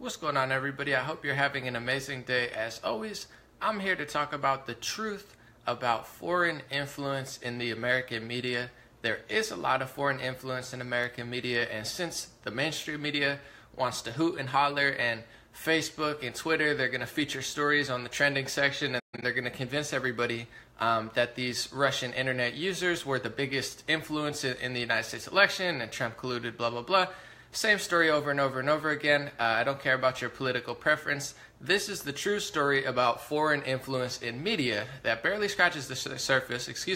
What's going on, everybody? I hope you're having an amazing day. As always, I'm here to talk about the truth about foreign influence in the American media. There is a lot of foreign influence in American media, and since the mainstream media wants to hoot and holler, and Facebook and Twitter, they're going to feature stories on the trending section, and they're going to convince everybody that these Russian internet users were the biggest influence in the United States election, and Trump colluded, blah, blah, blah. Same story over and over and over again. I don't care about your political preference. This is the true story about foreign influence in media that barely scratches the surface.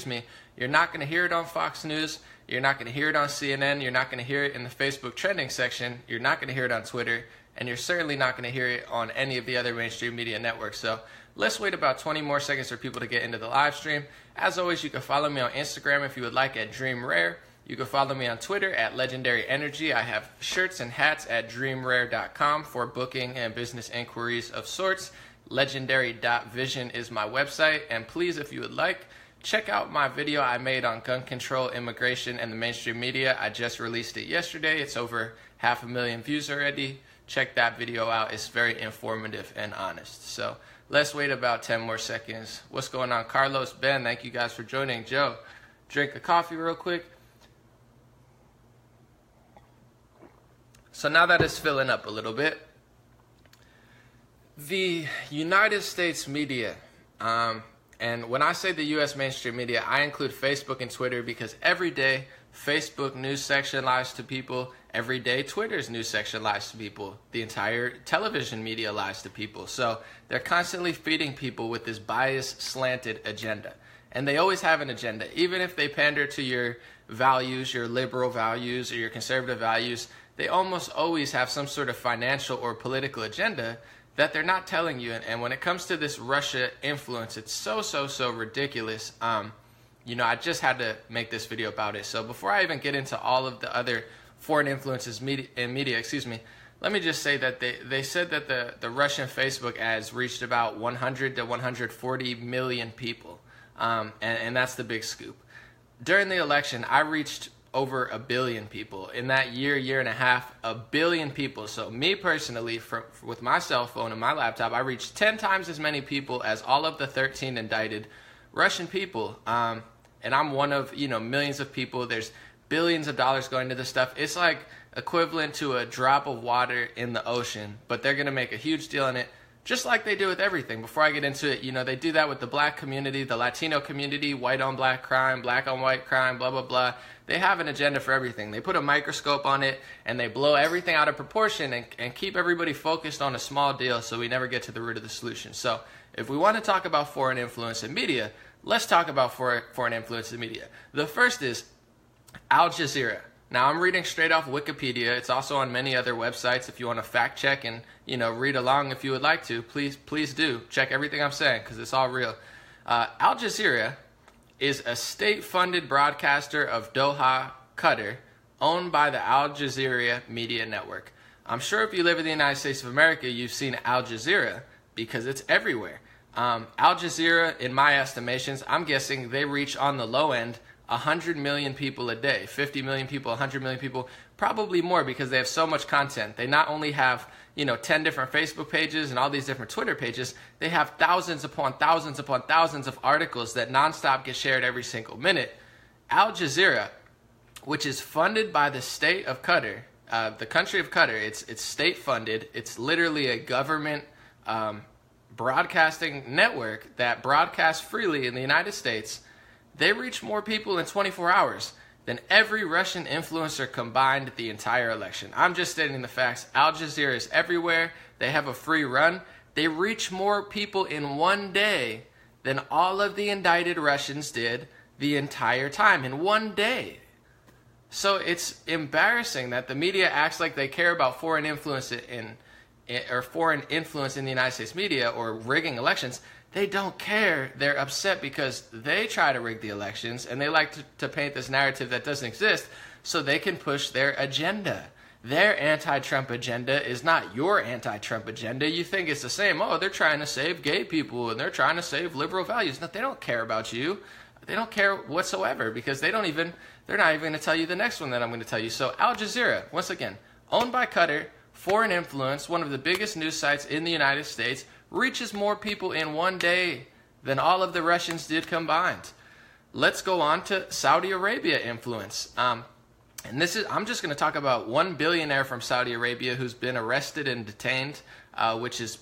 You're not going to hear it on Fox News. You're not going to hear it on CNN. You're not going to hear it in the Facebook trending section. You're not going to hear it on Twitter. And you're certainly not going to hear it on any of the other mainstream media networks. So let's wait about 20 more seconds for people to get into the live stream. As always, you can follow me on Instagram if you would like at DreamRare. You can follow me on Twitter at Legendary Energy. I have shirts and hats at dreamrare.com for booking and business inquiries of sorts. Legendary.vision is my website. And please, if you would like, check out my video I made on gun control, immigration, and the mainstream media. I just released it yesterday. It's over 500,000 views already. Check that video out. It's very informative and honest. So let's wait about 10 more seconds. What's going on, Carlos, Ben? Thank you guys for joining. Joe, drink a coffee real quick. So now that it's filling up a little bit, the United States media, and when I say the U.S. mainstream media, I include Facebook and Twitter, because every day Facebook news section lies to people. Every day Twitter's news section lies to people. The entire television media lies to people. So they're constantly feeding people with this biased, slanted agenda. And they always have an agenda. Even if they pander to your values, your liberal values, or your conservative values, they almost always have some sort of financial or political agenda that they're not telling you. And when it comes to this Russia influence, it's so ridiculous. I just had to make this video about it. So before I even get into all of the other foreign influences in media, let me just say that they said that the Russian Facebook ads reached about 100 to 140 million people. And that's the big scoop. During the election, I reached over 1 billion people. In that year and a half, 1 billion people. So me personally, with my cell phone and my laptop, I reached 10 times as many people as all of the 13 indicted Russian people. And I'm one of, millions of people. There's billions of dollars going to this stuff. It's like equivalent to a drop of water in the ocean, but they're going to make a huge deal in it, just like they do with everything. Before I get into it, they do that with the black community, the Latino community, white on black crime, black on white crime, blah, blah, blah. They have an agenda for everything. They put a microscope on it, and they blow everything out of proportion and keep everybody focused on a small deal, so we never get to the root of the solution. So if we want to talk about foreign influence in media, let's talk about foreign influence in media. The first is Al Jazeera. Now, I'm reading straight off Wikipedia. It's also on many other websites. If you want to fact check and, read along if you would like to, please do. Check everything I'm saying, because it's all real. Al Jazeera is a state-funded broadcaster of Doha, Qatar, owned by the Al Jazeera Media Network. I'm sure if you live in the United States of America, you've seen Al Jazeera, because it's everywhere. Al Jazeera, in my estimations, I'm guessing they reach on the low end 100 million people a day, 50 million people, 100 million people, probably more, because they have so much content. They not only have, 10 different Facebook pages and all these different Twitter pages, they have thousands upon thousands upon thousands of articles that nonstop get shared every single minute. Al Jazeera, which is funded by the state of Qatar, the country of Qatar, it's state funded. It's literally a government broadcasting network that broadcasts freely in the United States. They reach more people in 24 hours than every Russian influencer combined the entire election. I'm just stating the facts. Al Jazeera is everywhere. They have a free run. They reach more people in one day than all of the indicted Russians did the entire time, in one day. So it's embarrassing that the media acts like they care about foreign influence in the United States media, or rigging elections. They don't care. They're upset because they try to rig the elections, and they like to paint this narrative that doesn't exist so they can push their agenda. Their anti-Trump agenda is not your anti-Trump agenda. You think it's the same. Oh, they're trying to save gay people, and they're trying to save liberal values. No, they don't care about you. They don't care whatsoever, because they're not even going to tell you the next one that I'm going to tell you. So Al Jazeera, once again, owned by Qatar, foreign influence, one of the biggest news sites in the United States, reaches more people in one day than all of the Russians did combined. Let's go on to Saudi Arabia influence. And I'm just going to talk about one billionaire from Saudi Arabia who's been arrested and detained, which is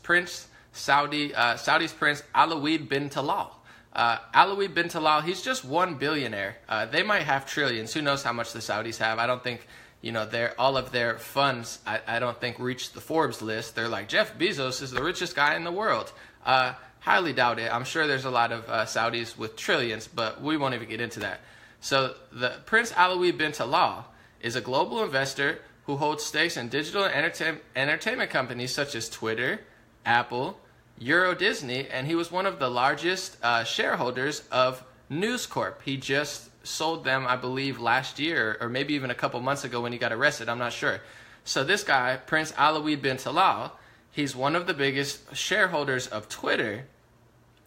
Saudi's Prince Alawid bin Talal. Alawid bin Talal, he's just one billionaire. They might have trillions. Who knows how much the Saudis have? I don't think, all of their funds, I don't think reach the Forbes list. They're like, Jeff Bezos is the richest guy in the world. Highly doubt it. I'm sure there's a lot of Saudis with trillions, but we won't even get into that. So the Prince Alawid bin Talal is a global investor who holds stakes in digital entertainment companies such as Twitter, Apple, Euro Disney, and he was one of the largest shareholders of News Corp. He just sold them, I believe, last year, or maybe even a couple months ago when he got arrested. I'm not sure. So this guy, Prince Alawid bin Talal, he's one of the biggest shareholders of Twitter.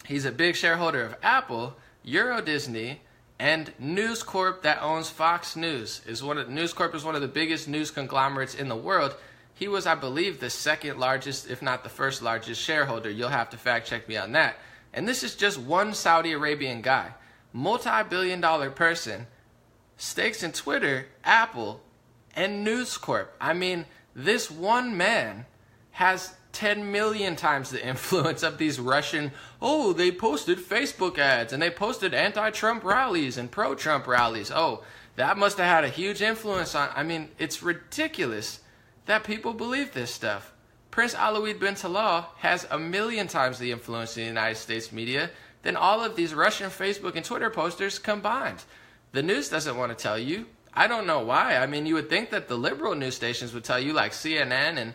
He's a big shareholder of Apple, Euro Disney, and News Corp that owns Fox News. News Corp is one of the biggest news conglomerates in the world. He was, I believe, the second largest, if not the first largest shareholder. You'll have to fact check me on that. And this is just one Saudi Arabian guy, multi-billion-dollar person, stakes in Twitter, Apple, and News Corp. I mean, this one man has 10 million times the influence of these Russian, they posted Facebook ads and they posted anti-Trump rallies and pro-Trump rallies. Oh, that must have had a huge influence on, it's ridiculous that people believe this stuff. Prince Alawid bin Talal has 1 million times the influence in the United States media than all of these Russian Facebook and Twitter posters combined. The news doesn't want to tell you. I don't know why. You would think that the liberal news stations would tell you, like CNN and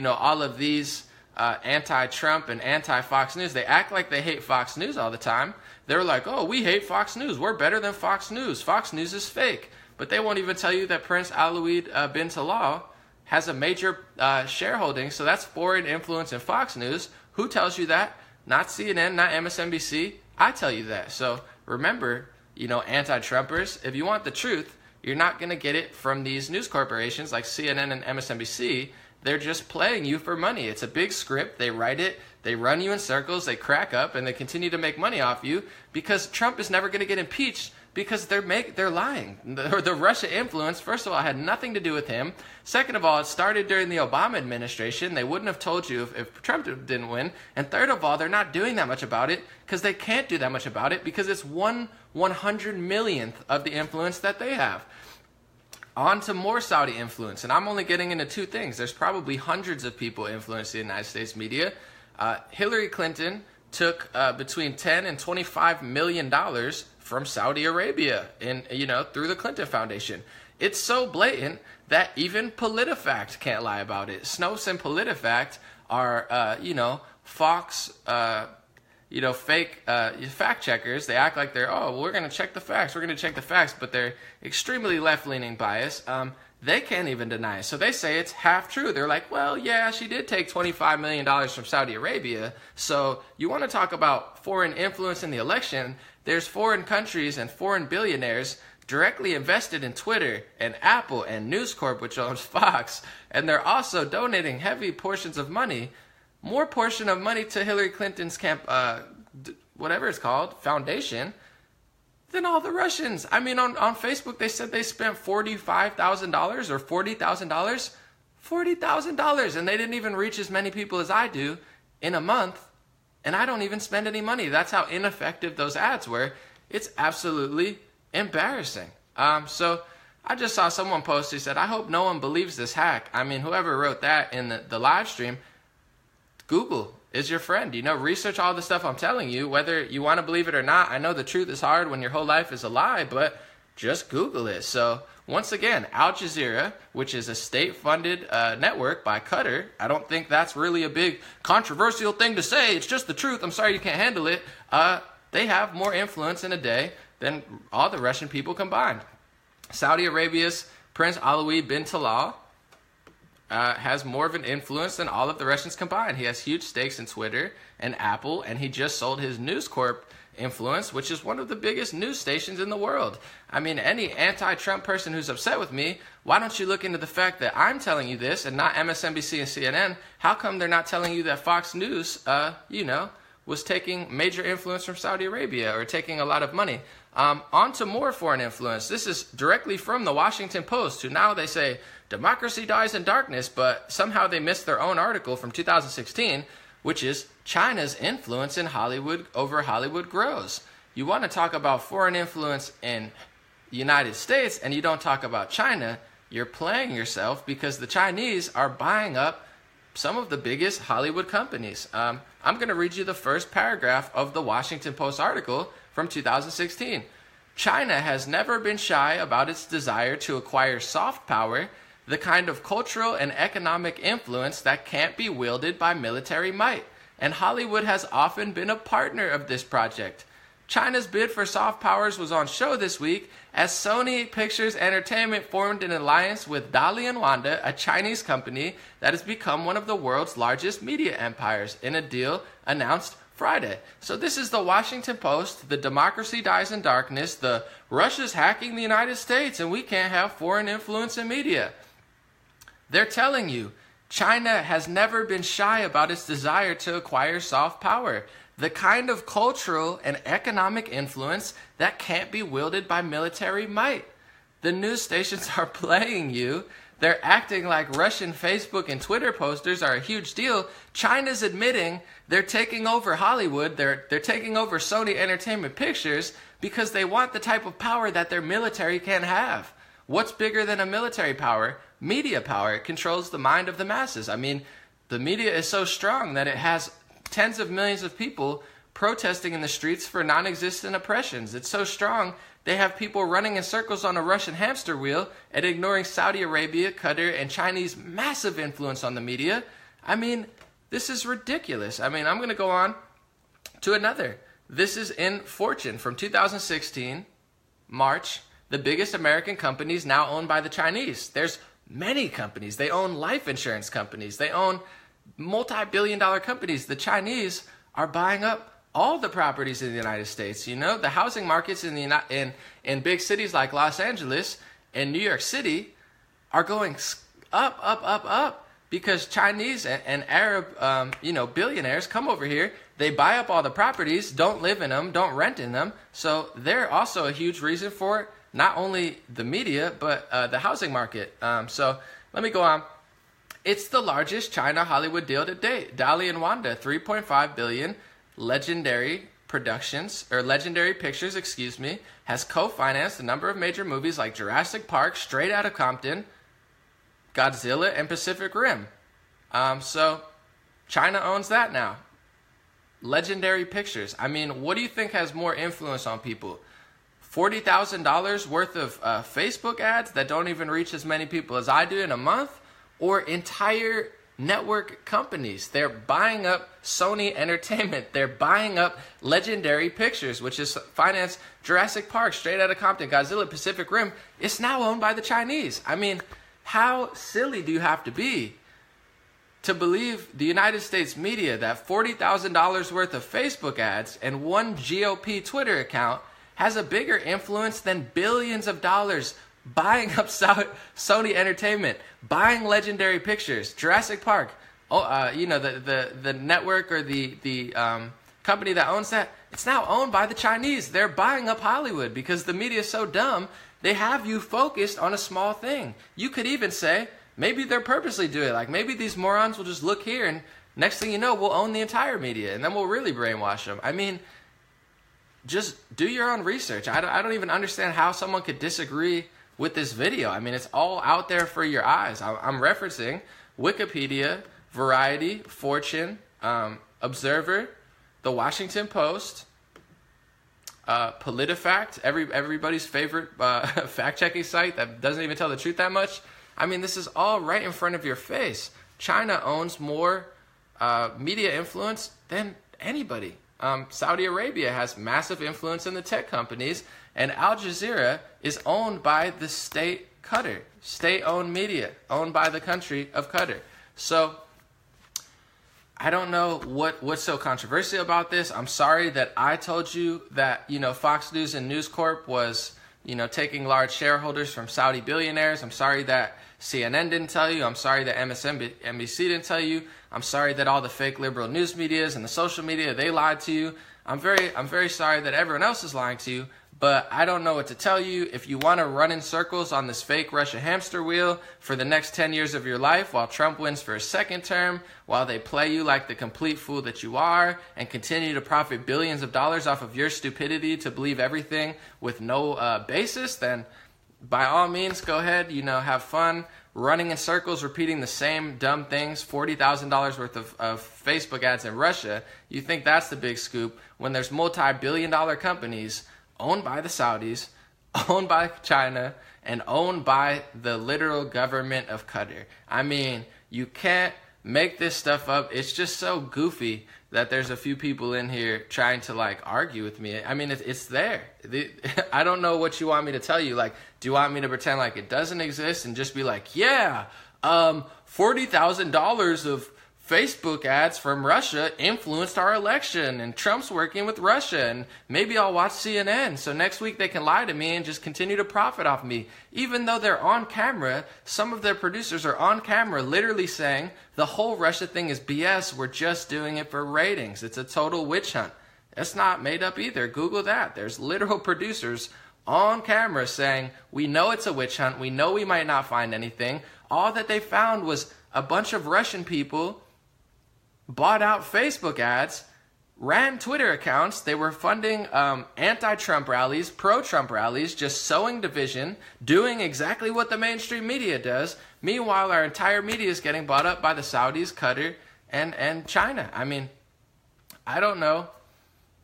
all of these anti-Trump and anti-Fox News. They act like they hate Fox News all the time. They're like, we hate Fox News. We're better than Fox News. Fox News is fake. But they won't even tell you that Prince Alawid bin Talal has a major shareholding. So that's foreign influence in Fox News. Who tells you that? Not CNN, not MSNBC. I tell you that. So remember, anti-Trumpers, if you want the truth, you're not going to get it from these news corporations like CNN and MSNBC. They're just playing you for money. It's a big script. They write it. They run you in circles. They crack up, and they continue to make money off you because Trump is never going to get impeached because they're lying. The Russia influence, first of all, had nothing to do with him. Second of all, it started during the Obama administration. They wouldn't have told you if Trump didn't win. And third of all, they're not doing that much about it because they can't do that much about it because it's 1/100 millionth of the influence that they have. On to more Saudi influence, and I'm only getting into two things. There's probably hundreds of people influencing the United States media. Hillary Clinton took between $10 and $25 million from Saudi Arabia through the Clinton Foundation. It's so blatant that even PolitiFact can't lie about it. Snopes and PolitiFact are, Fox, fake fact checkers. They act like they're, we're going to check the facts. We're going to check the facts, but they're extremely left-leaning bias. They can't even deny it. So they say it's half true. They're like, well, yeah, she did take $25 million from Saudi Arabia. So you want to talk about foreign influence in the election? There's foreign countries and foreign billionaires directly invested in Twitter and Apple and News Corp, which owns Fox. And they're also donating heavy portions of money, more portion of money to Hillary Clinton's whatever it's called, foundation, than all the Russians. On Facebook, they said they spent $45,000 or $40,000. $40,000, and they didn't even reach as many people as I do in a month, and I don't even spend any money. That's how ineffective those ads were. It's absolutely embarrassing. So I just saw someone post, he said, I hope no one believes this hack. Whoever wrote that in the live stream, Google is your friend. Research all the stuff I'm telling you, whether you want to believe it or not. I know the truth is hard when your whole life is a lie, but just Google it. So once again, Al Jazeera, which is a state-funded network by Qatar, I don't think that's really a big controversial thing to say. It's just the truth. I'm sorry you can't handle it. They have more influence in a day than all the Russian people combined. Saudi Arabia's Prince Alawid bin Talal has more of an influence than all of the Russians combined. He has huge stakes in Twitter and Apple, and he just sold his News Corp influence, which is one of the biggest news stations in the world. I mean, any anti-Trump person who's upset with me, why don't you look into the fact that I'm telling you this and not MSNBC and CNN? How come they're not telling you that Fox News, was taking major influence from Saudi Arabia or taking a lot of money? On to more foreign influence. This is directly from the Washington Post, who now they say democracy dies in darkness, but somehow they missed their own article from 2016, which is China's influence in Hollywood over Hollywood grows. You want to talk about foreign influence in the United States and you don't talk about China, you're playing yourself, because the Chinese are buying up some of the biggest Hollywood companies. I'm going to read you the first paragraph of the Washington Post article from 2016. China has never been shy about its desire to acquire soft power, the kind of cultural and economic influence that can't be wielded by military might, and Hollywood has often been a partner of this project. China's bid for soft powers was on show this week as Sony Pictures Entertainment formed an alliance with Dali and Wanda, a Chinese company that has become one of the world's largest media empires, in a deal announced Friday. So this is the Washington Post, the democracy dies in darkness, the Russia's hacking the United States and we can't have foreign influence in media. They're telling you China has never been shy about its desire to acquire soft power, the kind of cultural and economic influence that can't be wielded by military might. The news stations are playing you. They're acting like Russian Facebook and Twitter posters are a huge deal. China's admitting they're taking over Hollywood. They're taking over Sony Entertainment Pictures because they want the type of power that their military can have. What's bigger than a military power? Media power. It controls the mind of the masses. I mean, the media is so strong that it has tens of millions of people protesting in the streets for non-existent oppressions. It's so strong, they have people running in circles on a Russian hamster wheel and ignoring Saudi Arabia, Qatar, and Chinese massive influence on the media. I mean, this is ridiculous. I mean, I'm going to go on to another. This is in Fortune from 2016, March. The biggest American companies now owned by the Chinese. There's many companies. They own life insurance companies. They own multi-billion-dollar companies. The Chinese are buying up all the properties in the United States. You know, the housing markets in big cities like Los Angeles and New York City are going up because Chinese and Arab, billionaires come over here. They buy up all the properties, don't live in them, don't rent in them. So they're also a huge reason for not only the media, but the housing market. So let me go on. It's the largest China Hollywood deal to date. Dali and Wanda, $3.5 billion. Legendary Pictures, has co-financed a number of major movies like Jurassic Park, Straight Outta Compton, Godzilla, and Pacific Rim. So China owns that now. Legendary Pictures. I mean, what do you think has more influence on people? $40,000 worth of Facebook ads that don't even reach as many people as I do in a month? Or entire network companies? They're buying up Sony Entertainment. They're buying up Legendary Pictures, which is financed Jurassic Park, Straight Outta Compton, Godzilla, Pacific Rim. It's now owned by the Chinese. I mean, how silly do you have to be to believe the United States media that $40,000 worth of Facebook ads and one GOP Twitter account has a bigger influence than billions of dollars buying up Sony Entertainment, buying Legendary Pictures, Jurassic Park, the network or the company that owns that, it's now owned by the Chinese. They're buying up Hollywood because the media is so dumb, they have you focused on a small thing. You could even say, maybe they're purposely doing it. Like, maybe these morons will just look here and next thing you know, we'll own the entire media and then we'll really brainwash them. I mean, just do your own research. I don't even understand how someone could disagree with this video. I mean, it's all out there for your eyes. I'm referencing Wikipedia, Variety, Fortune, Observer, The Washington Post, PolitiFact, everybody's favorite fact-checking site that doesn't even tell the truth that much. I mean, this is all right in front of your face. China owns more media influence than anybody. Saudi Arabia has massive influence in the tech companies, and Al Jazeera is owned by the state Qatar, state-owned media, owned by the country of Qatar. So I don't know what's so controversial about this. I'm sorry that I told you that, Fox News and News Corp was, taking large shareholders from Saudi billionaires. I'm sorry that CNN didn't tell you. I'm sorry that MSNBC didn't tell you. I'm sorry that all the fake liberal news medias and the social media, they lied to you. I'm very sorry that everyone else is lying to you. But I don't know what to tell you. If you want to run in circles on this fake Russia hamster wheel for the next 10 years of your life while Trump wins for a second term, while they play you like the complete fool that you are and continue to profit billions of dollars off of your stupidity to believe everything with no basis, then by all means, go ahead, have fun running in circles, repeating the same dumb things, $40,000 worth of Facebook ads in Russia. You think that's the big scoop when there's multi-billion-dollar companies owned by the Saudis, owned by China, and owned by the literal government of Qatar. I mean, you can't make this stuff up. It's just so goofy that there's a few people in here trying to argue with me. I mean, it's there. I don't know what you want me to tell you. Do you want me to pretend like it doesn't exist and just be like, yeah, $40,000 of Facebook ads from Russia influenced our election and Trump's working with Russia and maybe I'll watch CNN so next week they can lie to me and just continue to profit off me. Even though they're on camera, some of their producers are on camera literally saying the whole Russia thing is BS, we're just doing it for ratings. It's a total witch hunt. That's not made up either. Google that. There's literal producers on camera saying we know it's a witch hunt, we know we might not find anything. All that they found was a bunch of Russian people bought out Facebook ads, ran Twitter accounts. They were funding anti-Trump rallies, pro-Trump rallies, just sowing division, doing exactly what the mainstream media does. Meanwhile, our entire media is getting bought up by the Saudis, Qatar, and China. I mean, I don't know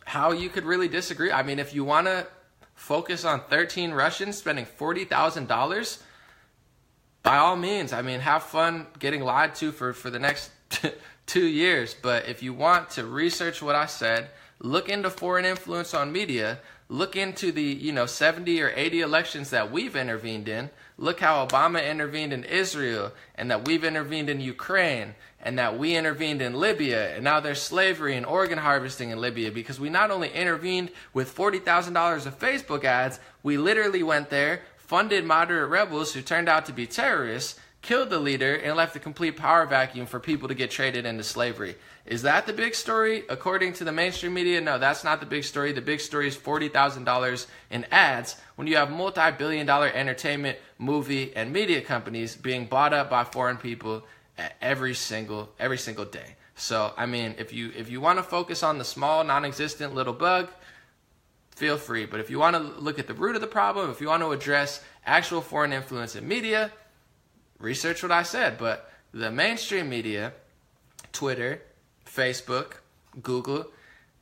how you could really disagree. I mean, if you want to focus on 13 Russians spending $40,000, by all means, I mean, have fun getting lied to for the next 2 years. But if you want to research what I said, look into foreign influence on media, look into the 70 or 80 elections that we've intervened in. Look how Obama intervened in Israel, and that we've intervened in Ukraine, and that we intervened in Libya, and now there's slavery and organ harvesting in Libya because we not only intervened with $40,000 of Facebook ads, we literally went there, funded moderate rebels who turned out to be terrorists, killed the leader, and left a complete power vacuum for people to get traded into slavery. Is that the big story? According to the mainstream media, no, that's not the big story. The big story is $40,000 in ads when you have multi-billion-dollar entertainment, movie, and media companies being bought up by foreign people every single day. So, I mean, if you want to focus on the small, non-existent little bug, feel free. But if you want to look at the root of the problem, if you want to address actual foreign influence in media, research what I said. But the mainstream media, Twitter, Facebook, Google,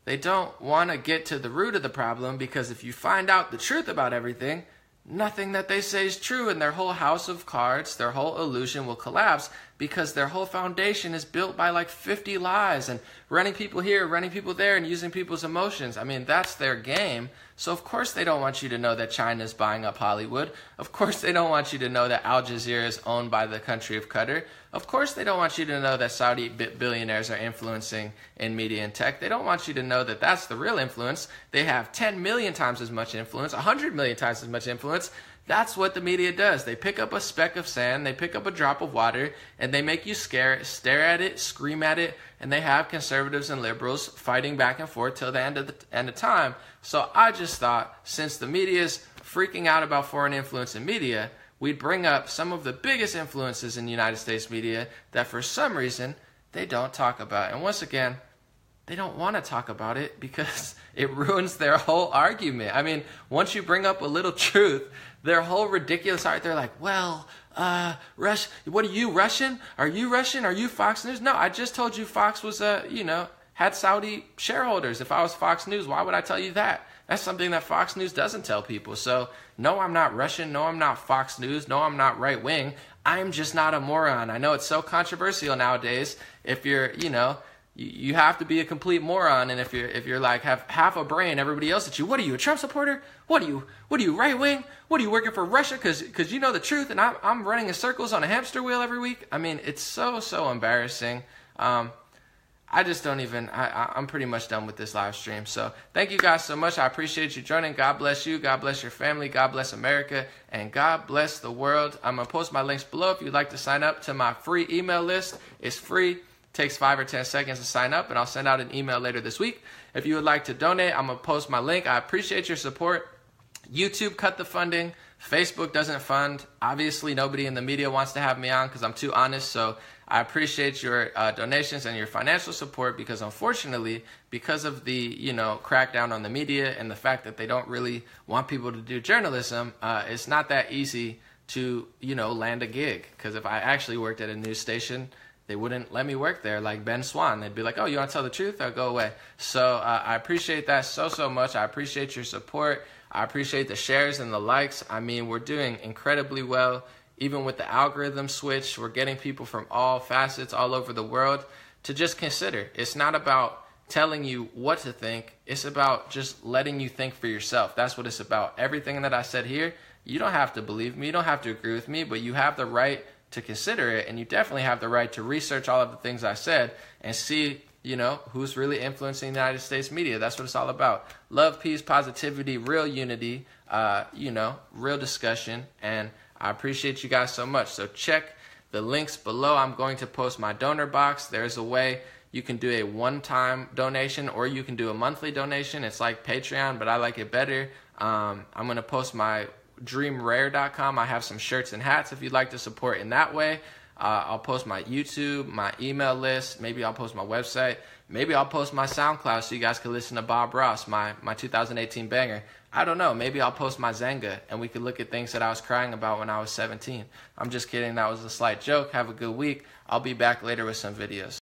they don't want to get to the root of the problem, because if you find out the truth about everything, nothing that they say is true, and their whole house of cards, their whole illusion will collapse, because their whole foundation is built by like 50 lies and running people here, running people there, and using people's emotions. I mean, that's their game. So of course they don't want you to know that China is buying up Hollywood. Of course they don't want you to know that Al Jazeera is owned by the country of Qatar. Of course they don't want you to know that Saudi billionaires are influencing in media and tech. They don't want you to know that that's the real influence. They have 10 million times as much influence, 100 million times as much influence. That's what the media does. They pick up a speck of sand, they pick up a drop of water, and they make you stare at it, scream at it, and they have conservatives and liberals fighting back and forth till the end of time. So I just thought, since the media is freaking out about foreign influence in media, we'd bring up some of the biggest influences in the United States media that for some reason they don't talk about. And once again, they don't want to talk about it because it ruins their whole argument. I mean, once you bring up a little truth, their whole ridiculous art, they're like, well, what are you, Russian? Are you Russian? Are you Fox News? No, I just told you Fox was, had Saudi shareholders. If I was Fox News, why would I tell you that? That's something that Fox News doesn't tell people. So, no, I'm not Russian. No, I'm not Fox News. No, I'm not right wing. I'm just not a moron. I know it's so controversial nowadays. If you're, you have to be a complete moron, and if you're like have half a brain, everybody else at you. What are you, a Trump supporter? What are you, right wing? What are you, working for Russia? Because you know the truth, and I'm running in circles on a hamster wheel every week. I mean, it's so embarrassing. I just don't even, I'm pretty much done with this live stream. So thank you guys so much. I appreciate you joining. God bless you. God bless your family. God bless America. And God bless the world. I'm going to post my links below if you'd like to sign up to my free email list. It's free. Takes 5 or 10 seconds to sign up, and I'll send out an email later this week. If you would like to donate, I'm going to post my link. I appreciate your support. YouTube cut the funding. Facebook doesn't fund. Obviously, nobody in the media wants to have me on because I'm too honest. So I appreciate your donations and your financial support, because unfortunately, because of the crackdown on the media and the fact that they don't really want people to do journalism, it's not that easy to land a gig. Because if I actually worked at a news station, they wouldn't let me work there like Ben Swan. They'd be like, oh, you want to tell the truth? I'll go away. So I appreciate that so much. I appreciate your support. I appreciate the shares and the likes. I mean, we're doing incredibly well. Even with the algorithm switch, we're getting people from all facets all over the world to just consider. It's not about telling you what to think. It's about just letting you think for yourself. That's what it's about. Everything that I said here, you don't have to believe me. You don't have to agree with me, but you have the right to consider it, and you definitely have the right to research all of the things I said and see, who's really influencing the United States media. That's what it's all about. Love, peace, positivity, real unity, real discussion, and I appreciate you guys so much. So check the links below. I'm going to post my donor box. There's a way you can do a one-time donation, or you can do a monthly donation. It's like Patreon, but I like it better. I'm going to post my dreamrare.com. I have some shirts and hats if you'd like to support in that way. I'll post my YouTube, my email list. Maybe I'll post my website. Maybe I'll post my SoundCloud so you guys can listen to Bob Ross, my 2018 banger. I don't know. Maybe I'll post my Zanga and we could look at things that I was crying about when I was 17. I'm just kidding. That was a slight joke. Have a good week. I'll be back later with some videos.